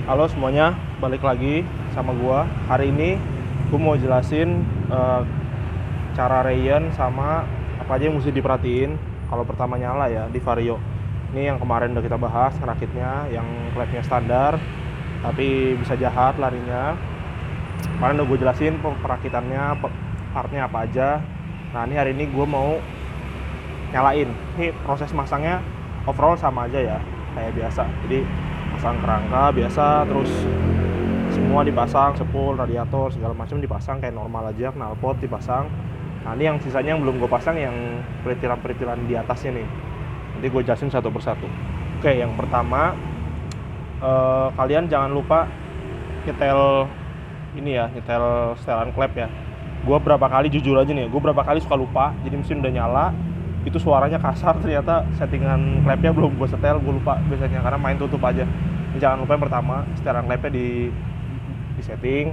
Halo semuanya, balik lagi sama gua. Hari ini gua mau jelasin cara Rayon sama apa aja yang mesti diperhatiin kalau pertama nyala ya di Vario. Ini yang kemarin udah kita bahas ngerakitnya, yang klepnya standar tapi bisa jahat larinya. Kemarin udah gue jelasin perakitannya, partnya apa aja. Nah ini hari ini gue mau nyalain. Ini proses masangnya overall sama aja ya, kayak biasa. Jadi pasang kerangka biasa, terus semua dipasang, sepul, radiator, segala macam dipasang kayak normal aja, knalpot dipasang. Nah ini yang sisanya yang belum gue pasang, yang peritilan-peritilan di atasnya nih. Nanti gue jelasin satu persatu. Oke, yang pertama kalian jangan lupa nyetel ini ya, nyetel setelan klep ya. Gue berapa kali, jujur aja nih, gue berapa kali suka lupa. Jadi mesin udah nyala, itu suaranya kasar, ternyata settingan klepnya belum gue setel, gue lupa biasanya karena main tutup aja. Jangan lupa yang pertama setelan klepnya di setting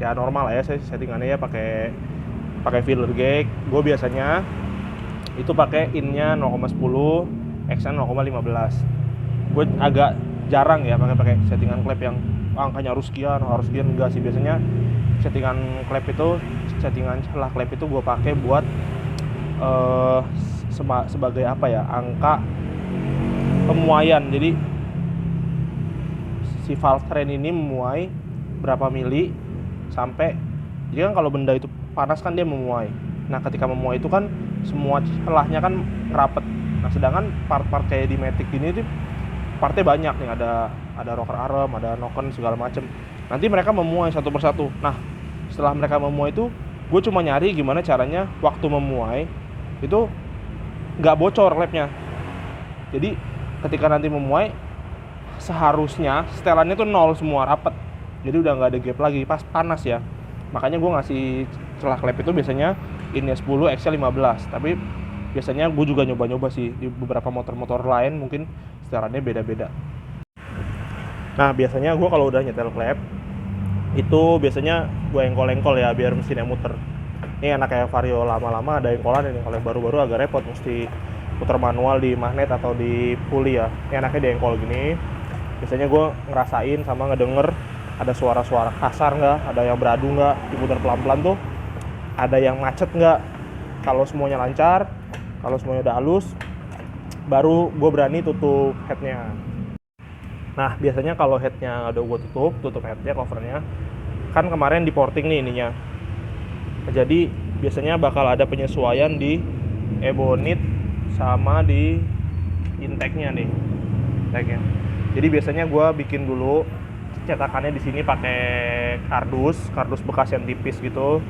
ya normal ya, saya settingannya ya pakai filler gauge. Gue biasanya itu pakai innya 0,10, X-nya 0,15. Gue agak jarang ya pakai settingan klep yang angkanya harus sekian enggak sih. Biasanya settingan klep itu, settingan celah klep itu gue pakai buat sebagai apa ya, angka pemuaian. Jadi si valve train ini memuai berapa mili sampai, jadi kan kalau benda itu panas kan dia memuai. Nah ketika memuai itu kan semua celahnya kan rapet. Nah sedangkan part-part kayak di Matic ini tuh partnya banyak nih, ada rocker arm, ada noken segala macem. Nanti mereka memuai satu persatu. Nah setelah mereka memuai itu, gue cuma nyari gimana caranya waktu memuai itu nggak bocor klepnya. Jadi ketika nanti memuai, seharusnya setelannya tuh nol semua, rapet. Jadi udah nggak ada gap lagi pas panas ya. Makanya gue ngasih celah klep itu biasanya innya 10, X-nya 15. Tapi biasanya gue juga nyoba-nyoba sih di beberapa motor-motor lain, mungkin setelannya beda-beda. Nah biasanya gue kalau udah nyetel klep itu biasanya gue engkol-engkol ya biar mesinnya muter. Ini enak kayak Vario lama-lama ada engkolan ini. Kalau yang baru-baru agak repot, mesti putar manual di magnet atau di puli ya. Ini enaknya di engkol gini. Biasanya gue ngerasain sama ngedenger ada suara-suara kasar nggak, ada yang beradu nggak, diputar pelan-pelan tuh ada yang macet nggak. Kalau semuanya lancar, kalau semuanya udah halus, baru gue berani tutup headnya. Nah biasanya kalau headnya udah gue tutup headnya, covernya kan kemarin di porting nih ininya, jadi biasanya bakal ada penyesuaian di ebonit sama di intake-nya nih, intake-nya. Jadi biasanya gue bikin dulu cetakannya di sini pakai kardus bekas yang tipis gitu,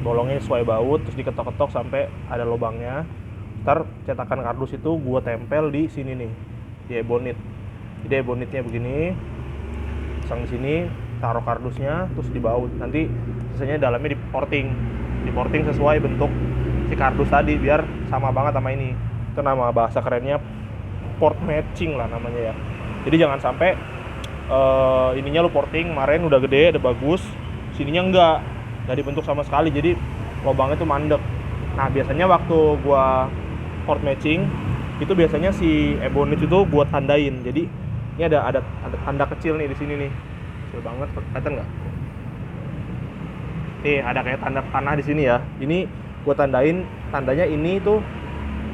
bolongnya sesuai baut, terus diketok-ketok sampai ada lubangnya. Ntar cetakan kardus itu gue tempel di sini nih, di ebonit. Jadi ebonitnya begini, pasang di sini, taruh kardusnya, terus dibaut. Nanti sisanya dalamnya diporting sesuai bentuk si kardus tadi biar sama banget sama ini. Itu nama bahasa kerennya port matching lah namanya ya. Jadi jangan sampai ininya lu porting kemarin udah gede, udah bagus, sininya enggak dibentuk sama sekali, jadi lubangnya tuh mandek. Nah biasanya waktu gua port matching itu biasanya si ebonit itu gua tandain. Jadi ini ada tanda kecil nih di sini nih, kecil banget, kelihatan nggak? Nih ada kayak tanda panah di sini ya. Ini gua tandain, tandanya ini tuh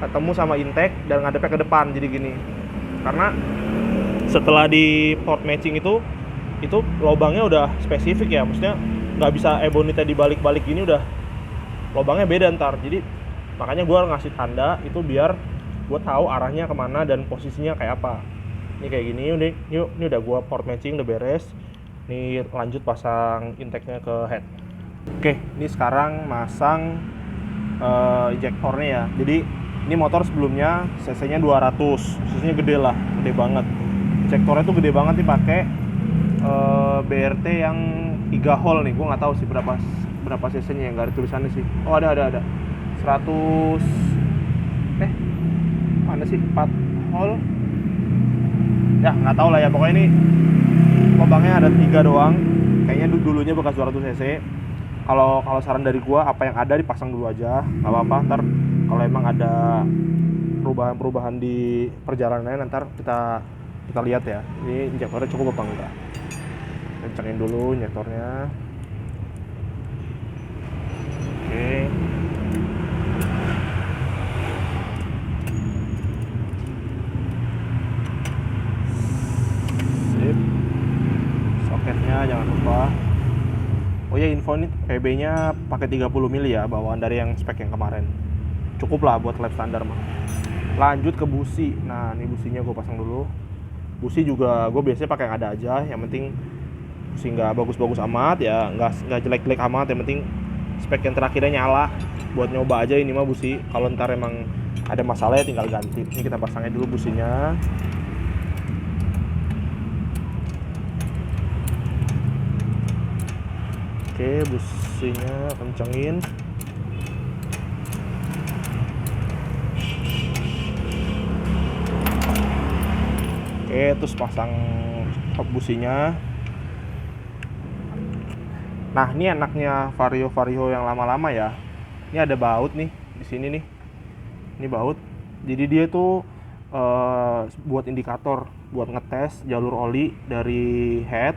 ketemu sama intake dan ngadepnya ke depan, jadi gini. Karena setelah di port matching itu lubangnya udah spesifik ya, maksudnya nggak bisa ebonitnya dibalik-balik gini, udah lubangnya beda ntar. Jadi makanya gue ngasih tanda itu biar gue tahu arahnya kemana dan posisinya kayak apa. Ini kayak gini, ini udah gue port matching, udah beres. Ini lanjut pasang intake-nya ke head. Oke, ini sekarang masang injektornya ya. Jadi ini motor sebelumnya cc-nya 200, cc-nya gede lah, gede banget. Injektornya tuh gede banget nih, pakai BRT yang 3 hole nih. Gue nggak tahu sih berapa cc-nya, nggak ada tulisannya sih. Oh ada 100 mana sih, 4 hole ya, nggak tahu lah ya. Pokoknya ini lubangnya ada 3 doang, kayaknya dulunya bekas 200 cc. Kalau saran dari gue, apa yang ada dipasang dulu aja, nggak apa-apa. Ntar kalau emang ada perubahan di perjalanannya, ntar kita Kita lihat ya, ini injektornya cukup apa enggak. Kencengin dulu injektornya. Oke. Sip. Soketnya jangan lupa. Oh ya, info ini PB-nya pakai 30 mili ya, bawaan dari yang spek yang kemarin. Cukup lah buat lab standar mah. Lanjut ke busi. Nah, ini businya gue pasang dulu. Busi juga gue biasanya pakai yang ada aja. Yang penting busi nggak bagus-bagus amat ya, nggak jelek-jelek amat. Yang penting spek yang terakhirnya nyala. Buat nyoba aja ini mah busi. Kalau ntar emang ada masalah ya tinggal ganti. Ini kita pasangnya dulu businya. Oke, businya kencengin. Oke, terus pasang top businya. Nah, ini enaknya Vario yang lama-lama ya. Ini ada baut nih di sini nih. Ini baut. Jadi dia tuh buat indikator, buat ngetes jalur oli dari head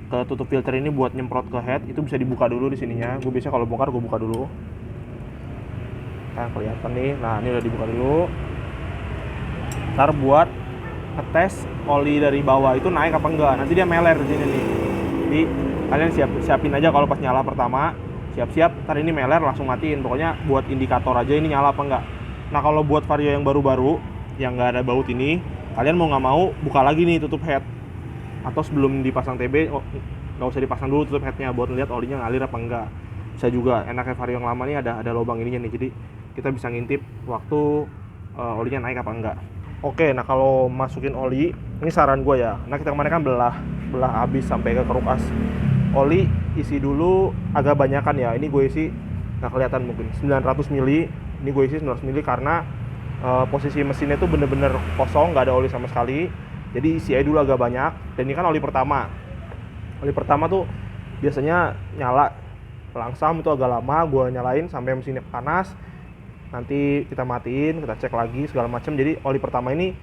ke tutup filter ini buat nyemprot ke head. Itu bisa dibuka dulu di sininya. Gue biasanya kalau bongkar gue buka dulu. Nah, kelihatan nih. Nah, ini udah dibuka dulu. Ntar buat ngetes oli dari bawah itu naik apa enggak. Nanti dia meler di sini nih. Jadi kalian siapin aja kalau pas nyala pertama, siap-siap. Ntar ini meler langsung matiin. Pokoknya buat indikator aja ini nyala apa enggak. Nah, kalau buat Vario yang baru-baru yang nggak ada baut ini, kalian mau nggak mau buka lagi nih tutup head. Atau sebelum dipasang TB, nggak usah dipasang dulu tutup headnya buat lihat olinya ngalir apa enggak. Bisa juga. Enaknya Vario yang lama nih ada lubang ininya nih, jadi kita bisa ngintip waktu olinya naik apa enggak. Oke, nah kalau masukin oli, ini saran gue ya. Nah, kita kemarin kan belah habis sampai ke keruk as. Oli isi dulu agak banyakan ya. Ini gue isi nggak kelihatan mungkin 900 mili. Ini gue isi 900 mili karena posisi mesinnya tuh bener-bener kosong, nggak ada oli sama sekali. Jadi isi aja dulu agak banyak. Dan ini kan oli pertama. Oli pertama tuh biasanya nyala langsam itu agak lama. Gue nyalain sampai mesinnya panas. Nanti kita matiin, kita cek lagi segala macam. Jadi oli pertama ini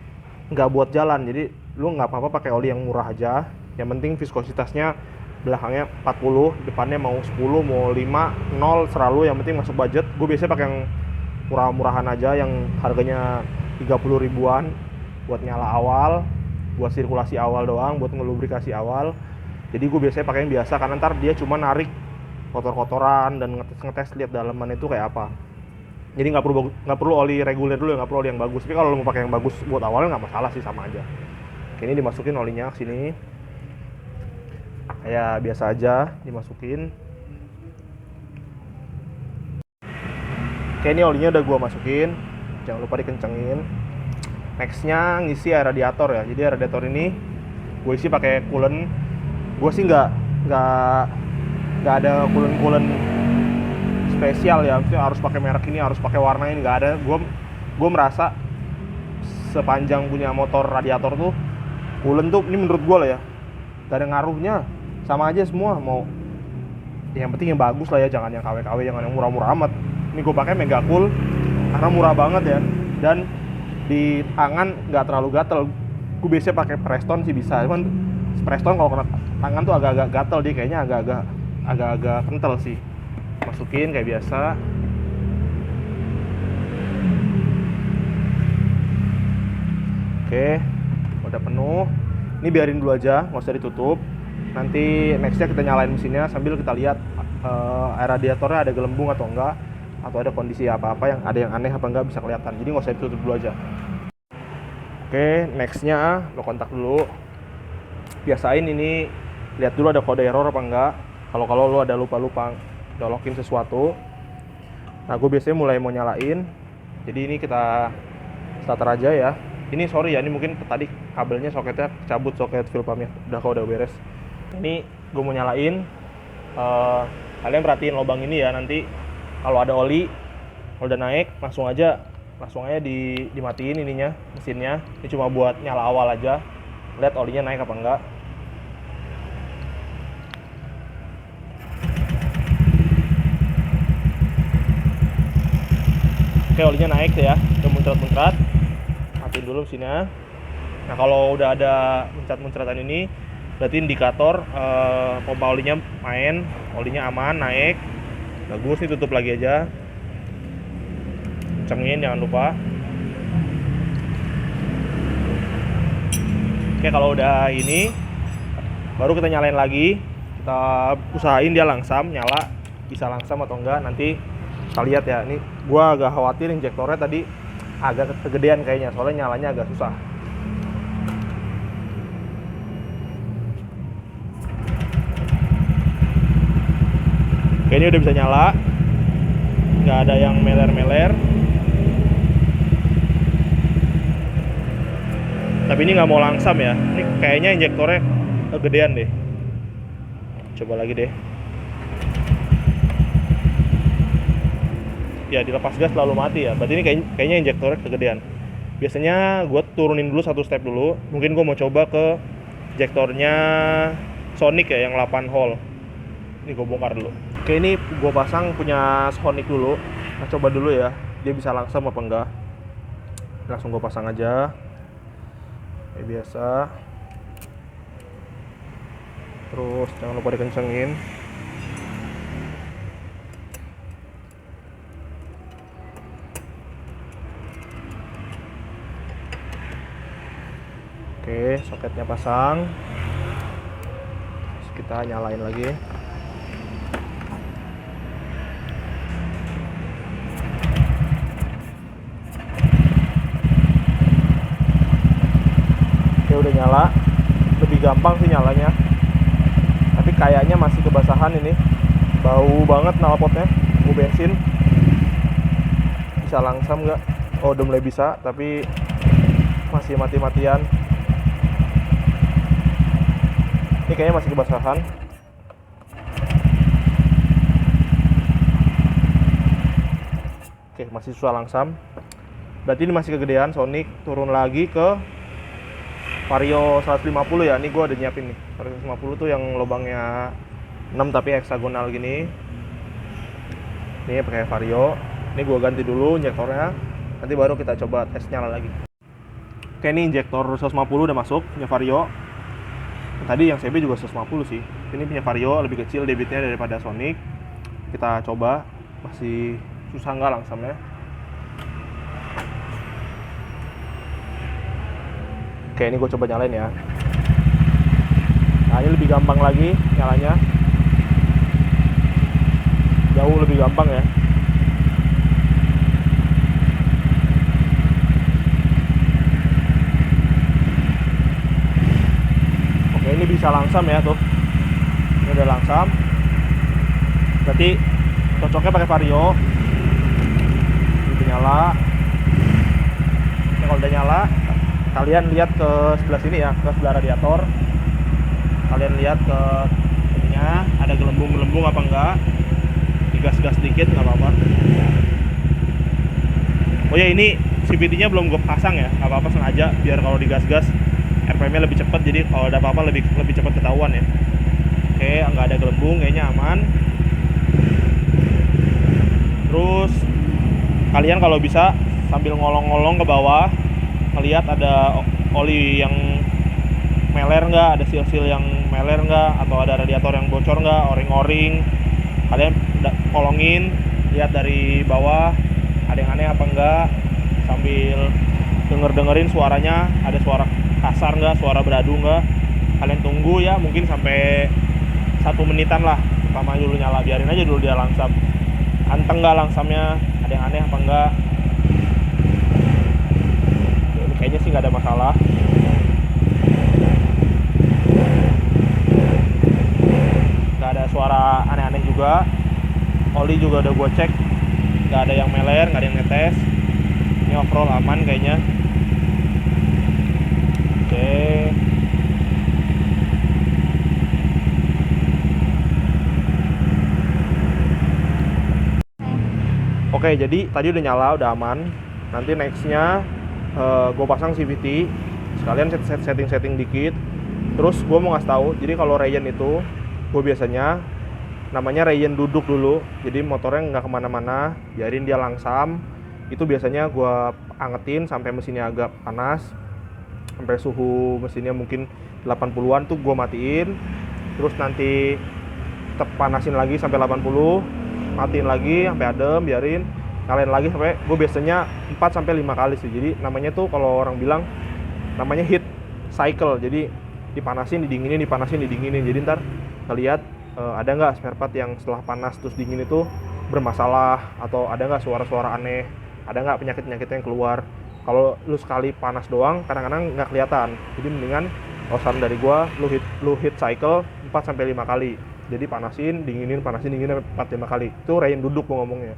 nggak buat jalan. Jadi lu nggak apa-apa pakai oli yang murah aja. Yang penting viskositasnya belakangnya 40, depannya mau 10, mau 5, 0, selalu yang penting masuk budget. Gue biasanya pakai yang murah-murahan aja, yang harganya 30 ribuan buat nyala awal, buat sirkulasi awal doang, buat ngelubrikasi awal. Jadi gue biasanya pakai yang biasa karena ntar dia cuma narik kotor-kotoran dan ngetes lihat dalaman itu kayak apa. Jadi nggak perlu oli reguler dulu, nggak perlu oli yang bagus. Tapi kalau lo mau pakai yang bagus buat awalnya nggak masalah sih, sama aja. Oke, ini dimasukin olinya ke sini. Kayak biasa aja dimasukin. Oke, ini olinya udah gua masukin. Jangan lupa dikencengin. Nextnya ngisi air radiator ya. Jadi air radiator ini gue isi pakai coolant. Gue sih nggak ada coolant spesial ya. Maksudnya harus pakai merek ini, harus pakai warna ini, nggak ada. Gue merasa sepanjang punya motor radiator tuh coolant tuh ini menurut gue lah ya, gak ada ngaruhnya, sama aja semua. Mau yang penting yang bagus lah ya, jangan yang KW-KW, jangan yang murah-murah amat. Ini gue pakai Megacool karena murah banget ya, dan di tangan nggak terlalu gatel. Gue biasanya pakai Preston sih bisa, cuman Preston kalau kena tangan tuh agak-agak gatel, dia kayaknya agak-agak kental sih. Masukin kayak biasa. Oke, udah penuh. Ini biarin dulu aja, nggak usah ditutup. Nanti nextnya kita nyalain mesinnya sambil kita lihat air radiatornya ada gelembung atau enggak, atau ada kondisi apa-apa yang ada yang aneh apa enggak, bisa kelihatan. Jadi nggak usah ditutup dulu aja. Oke, nextnya lo kontak dulu. Biasain ini, lihat dulu ada kode error apa enggak. Kalau lo ada lupa nyolokin sesuatu. Nah, gue biasanya mulai mau nyalain. Jadi ini kita starter aja ya. Ini sorry ya, ini mungkin tadi kabelnya soketnya cabut, soket fuel pumpnya. Udah beres. Ini gue mau nyalain. Kalian perhatiin lubang ini ya, nanti kalau ada oli, kalau udah naik langsung aja dimatiin ininya, mesinnya. Ini cuma buat nyala awal aja. Lihat olinya naik apa enggak. Oke, olinya naik ya, udah muncrat-muncrat. Matiin dulu mesinnya. Nah kalau udah ada muncrat-muncratan ini berarti indikator pompa olinya main, olinya aman, naik. Bagus nih, tutup lagi aja. Kencengin jangan lupa. Oke, kalau udah ini baru kita nyalain lagi. Kita usahain dia langsam, nyala. Bisa langsam atau enggak nanti kita lihat ya. Ini gua agak khawatir injektornya tadi agak kegedean kayaknya, soalnya nyalanya agak susah. Oke, ini udah bisa nyala, nggak ada yang meler-meler. Tapi ini nggak mau langsam ya. Ini kayaknya injektornya kegedean deh. Coba lagi deh. Ya dilepas gas lalu mati ya. Berarti ini kayaknya injektornya kegedean. Biasanya gue turunin dulu satu step dulu. Mungkin gue mau coba ke injektornya Sonic ya, yang 8 hole. Ini gue bongkar dulu. Oke, ini gue pasang punya Sonic dulu. Nah coba dulu ya, dia bisa langsam apa enggak. Langsung gue pasang aja kayak biasa. Terus jangan lupa dikencengin. Oke, soketnya pasang. Terus kita nyalain lagi. Oke, udah nyala. Lebih gampang sih nyalanya. Tapi kayaknya masih kebasahan ini. Bau banget knalpotnya. Bau bensin. Bisa langsam nggak? Oh, udah mulai bisa, tapi masih mati-matian. Ini kayaknya masih kebasahan. Oke, masih susah langsam. Berarti ini masih kegedean. Sonic turun lagi ke Vario 150 ya. Ini gue udah nyiapin nih. Vario 150 tuh yang lubangnya 6 tapi heksagonal gini. Ini pakai Vario. Ini gue ganti dulu injektornya. Nanti baru kita coba tes nyala lagi. Oke, ini injektor 150 udah masuk punya Vario. Tadi yang CB juga 150 sih. Ini punya Vario lebih kecil debitnya daripada Sonic. Kita coba, masih susah nggak langsamnya. Oke, ini gue coba nyalain ya. Nah, ini lebih gampang lagi nyalanya. Jauh lebih gampang ya. Oke, ini bisa langsam ya tuh. Ini udah langsam. Berarti cocoknya pakai Vario. Ini nyala. Ini kalau udah nyala, kalian lihat ke sebelah sini ya, ke sebelah radiator. Kalian lihat ke ininya, ada gelembung-gelembung apa enggak. Digas-gas dikit nggak apa-apa. Oh ya, ini CVT-nya belum gue pasang ya, nggak apa-apa sengaja biar kalau digas-gas RPM-nya lebih cepat, jadi kalau ada apa-apa lebih cepat ketahuan ya. Oke, nggak ada gelembung, kayaknya aman. Terus kalian kalau bisa sambil ngolong-ngolong ke bawah, ngelihat ada oli yang meler nggak, ada seal-seal yang meler nggak, atau ada radiator yang bocor nggak, o-ring. Kalian kolongin, lihat dari bawah ada yang aneh apa enggak, sambil dengerin suaranya, ada suara kasar nggak, suara beradu nggak. Kalian tunggu ya, mungkin sampai 1 menitan lah, pertama dulu nyala, biarin aja dulu dia langsam. Anteng nggak langsamnya, ada yang aneh apa enggak. Ini kayaknya sih nggak ada masalah. Nggak ada suara aneh-aneh juga. Oli juga udah gue cek, nggak ada yang meler, nggak ada yang netes. Ini overall aman kayaknya. Oke, jadi tadi udah nyala, udah aman. Nanti nextnya gue pasang CVT, sekalian setting dikit. Terus gue mau ngasih tahu, jadi kalau Ryan itu gue biasanya namanya Ryan duduk dulu, jadi motornya nggak kemana-mana, biarin dia langsam. Itu biasanya gue angetin sampai mesinnya agak panas, sampai suhu mesinnya mungkin 80-an tuh gue matiin, terus nanti tetap panasin lagi sampai 80, matiin lagi sampai adem, biarin, nyalain lagi sampai, gue biasanya 4 sampai 5 kali sih. Jadi namanya tuh kalau orang bilang namanya heat cycle. Jadi dipanasin, didinginin, dipanasin, didinginin. Jadi ntar ngeliat ada nggak spare part yang setelah panas terus dingin itu bermasalah, atau ada nggak suara-suara aneh, ada nggak penyakit-penyakit yang keluar. Kalau lu sekali panas doang kadang-kadang nggak kelihatan. Jadi mendingan kalau saran dari gua, lu hit cycle 4 sampai 5 kali. Jadi panasin, dinginin 4-5 kali. Itu rein duduk gua ngomongnya.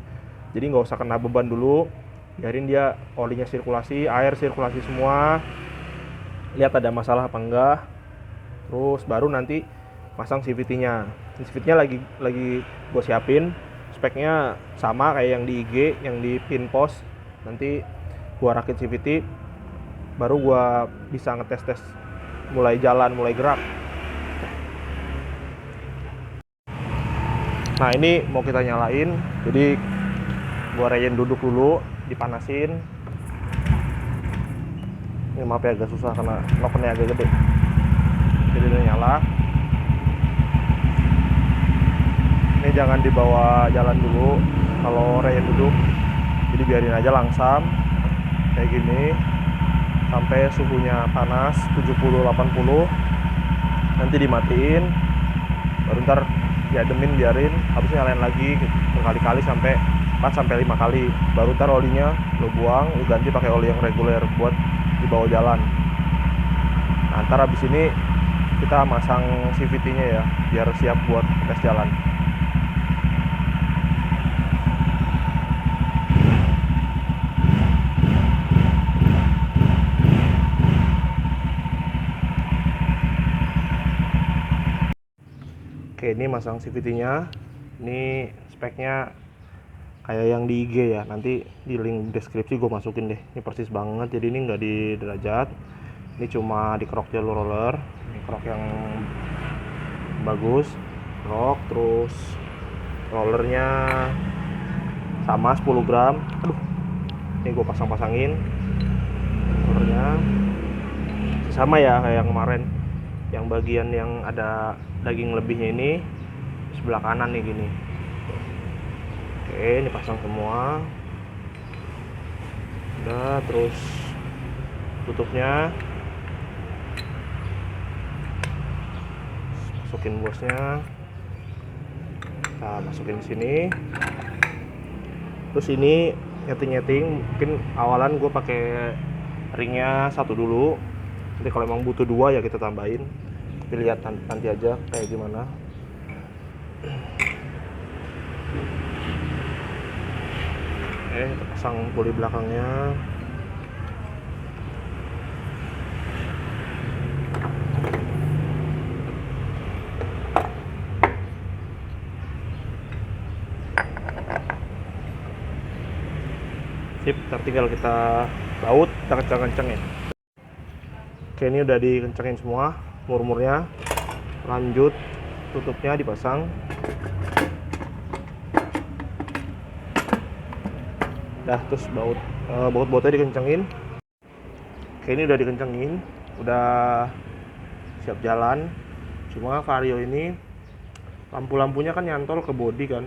Jadi nggak usah kena beban dulu, biarin dia olinya sirkulasi, air sirkulasi semua, lihat ada masalah apa enggak, terus baru nanti pasang CVT-nya. CVT-nya lagi gue siapin, speknya sama kayak yang di IG, yang di pin post. Nanti gue rakit CVT, baru gue bisa ngetes mulai jalan, mulai gerak. Nah ini mau kita nyalain, jadi gue rein duduk dulu, dipanasin. Ini maaf ya agak susah karena nokennya agak gede. Jadi udah nyala. Ini jangan dibawa jalan dulu kalau rein duduk. Jadi biarin aja langsam kayak gini sampai suhunya panas 70-80. Nanti dimatiin, baru ntar diademin, biarin, habis nyalain lagi berkali-kali sampai 4 sampai 5 kali. Baru ntar olinya lo buang, lo ganti pakai oli yang reguler buat dibawa jalan. Nah, ntar habis ini kita masang CVT-nya ya, biar siap buat tes jalan. Oke, ini masang CVT-nya. Ini speknya kayak yang di IG ya, nanti di link deskripsi gue masukin deh. Ini persis banget, jadi ini nggak di derajat, ini cuma di kerok jalur roller. Ini kerok yang bagus, kerok, terus rollernya sama 10 gram. Aduh, ini gue pasang-pasangin rollernya sama ya kayak yang kemarin, yang bagian yang ada daging lebihnya ini sebelah kanan nih gini. Oke, ini pasang semua. Udah, terus tutupnya, masukin bosnya, kita masukin di sini. Terus ini nyeting, mungkin awalan gue pakai ringnya 1 dulu. Nanti kalau emang butuh 2 ya kita tambahin. Tapi lihat nanti aja kayak gimana. Kita pasang bodi belakangnya. Sip, tinggal kita baut, kita kencang-kencangin. Oke, ini udah dikencangin semua mur-murnya. Lanjut tutupnya dipasang. Dah, terus baut-bautnya dikencengin. Oke, ini udah dikencengin, udah siap jalan. Cuma Vario ini lampu-lampunya kan nyantol ke bodi kan,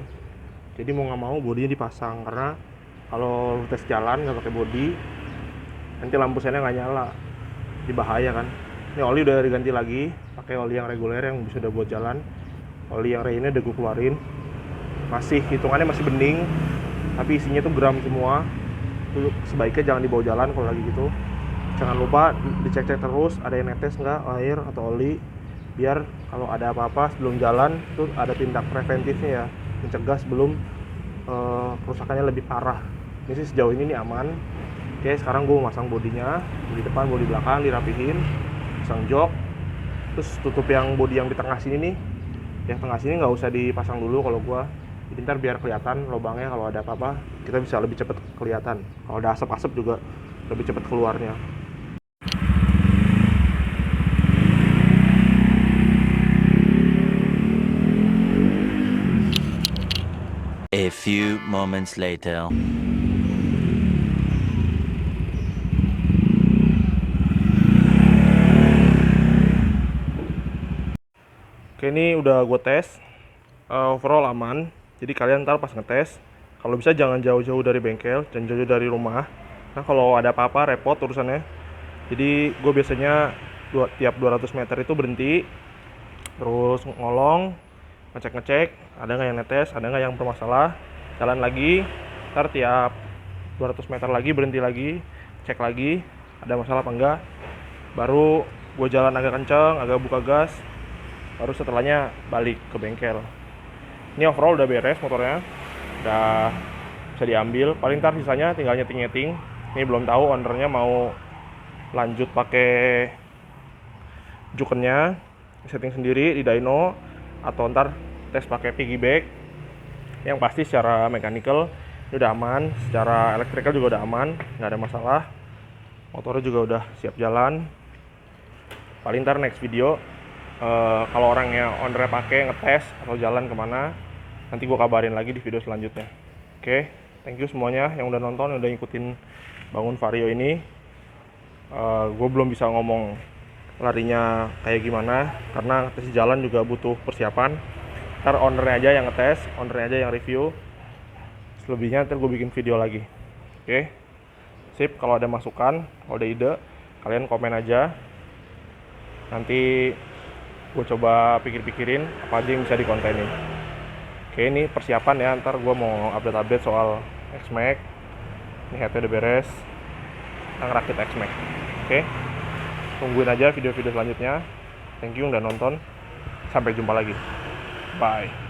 jadi mau nggak mau bodinya dipasang, karena kalau tes jalan nggak pakai bodi nanti lampu sennya nggak nyala, jadi bahaya kan. Ini oli udah diganti lagi pakai oli yang reguler yang bisa udah buat jalan. Oli yang Reinnya udah gue keluarin, masih hitungannya masih bening, tapi isinya tuh gram semua. Itu sebaiknya jangan dibawa jalan kalau lagi gitu. Jangan lupa dicek-cek terus ada yang netes nggak air atau oli, biar kalau ada apa-apa sebelum jalan tuh ada tindak preventifnya ya, mencegah sebelum kerusakannya lebih parah. Ini sih sejauh ini nih aman. Oke, sekarang gue masang bodinya, bodi depan, bodi belakang dirapihin, pasang jok. Terus tutup yang bodi yang di tengah sini nih, yang tengah sini nggak usah dipasang dulu kalau gue. Jadi ntar biar kelihatan lubangnya, kalau ada apa-apa kita bisa lebih cepat kelihatan. Kalau ada asap-asap juga lebih cepat keluarnya. A few moments later. Oke, Oke, ini udah gue tes. Overall aman. Jadi kalian ntar pas ngetes, kalau bisa jangan jauh-jauh dari bengkel dan jauh-jauh dari rumah. Nah kalau ada apa-apa repot urusannya. Jadi gue biasanya tiap 200 meter itu berhenti, terus ngolong, ngecek-ngecek ada nggak yang netes, ada nggak yang bermasalah, jalan lagi. Ntar tiap 200 meter lagi berhenti lagi, cek lagi ada masalah apa enggak, baru gue jalan agak kenceng, agak buka gas, baru setelahnya balik ke bengkel. Ini overall udah beres motornya, udah bisa diambil. Paling ntar sisanya tinggal nyeting-nyeting. Ini belum tahu ownernya mau lanjut pakai jukennya setting sendiri di dyno atau ntar tes pakai piggyback. Yang pasti secara mechanical ini udah aman, secara electrical juga udah aman, nggak ada masalah. Motornya juga udah siap jalan. Paling ntar next video kalau orangnya ownernya pakai ngetes atau jalan kemana, nanti gue kabarin lagi di video selanjutnya. Oke, thank you semuanya yang udah nonton, yang udah ngikutin bangun Vario ini. Gue belum bisa ngomong larinya kayak gimana karena tes jalan juga butuh persiapan. Ntar ownernya aja yang ngetes, ownernya aja yang review. Selebihnya ntar gue bikin video lagi. Oke, sip. Kalau ada masukan, kalau ada ide, kalian komen aja. Nanti gue coba pikir-pikirin apa aja yang bisa dikontenin. Oke, ini persiapan ya, ntar gue mau update-update soal X-Max. Ini headnya udah beres, kita ngerakit X-Max. Oke, tungguin aja video-video selanjutnya. Thank you udah nonton, sampai jumpa lagi, bye.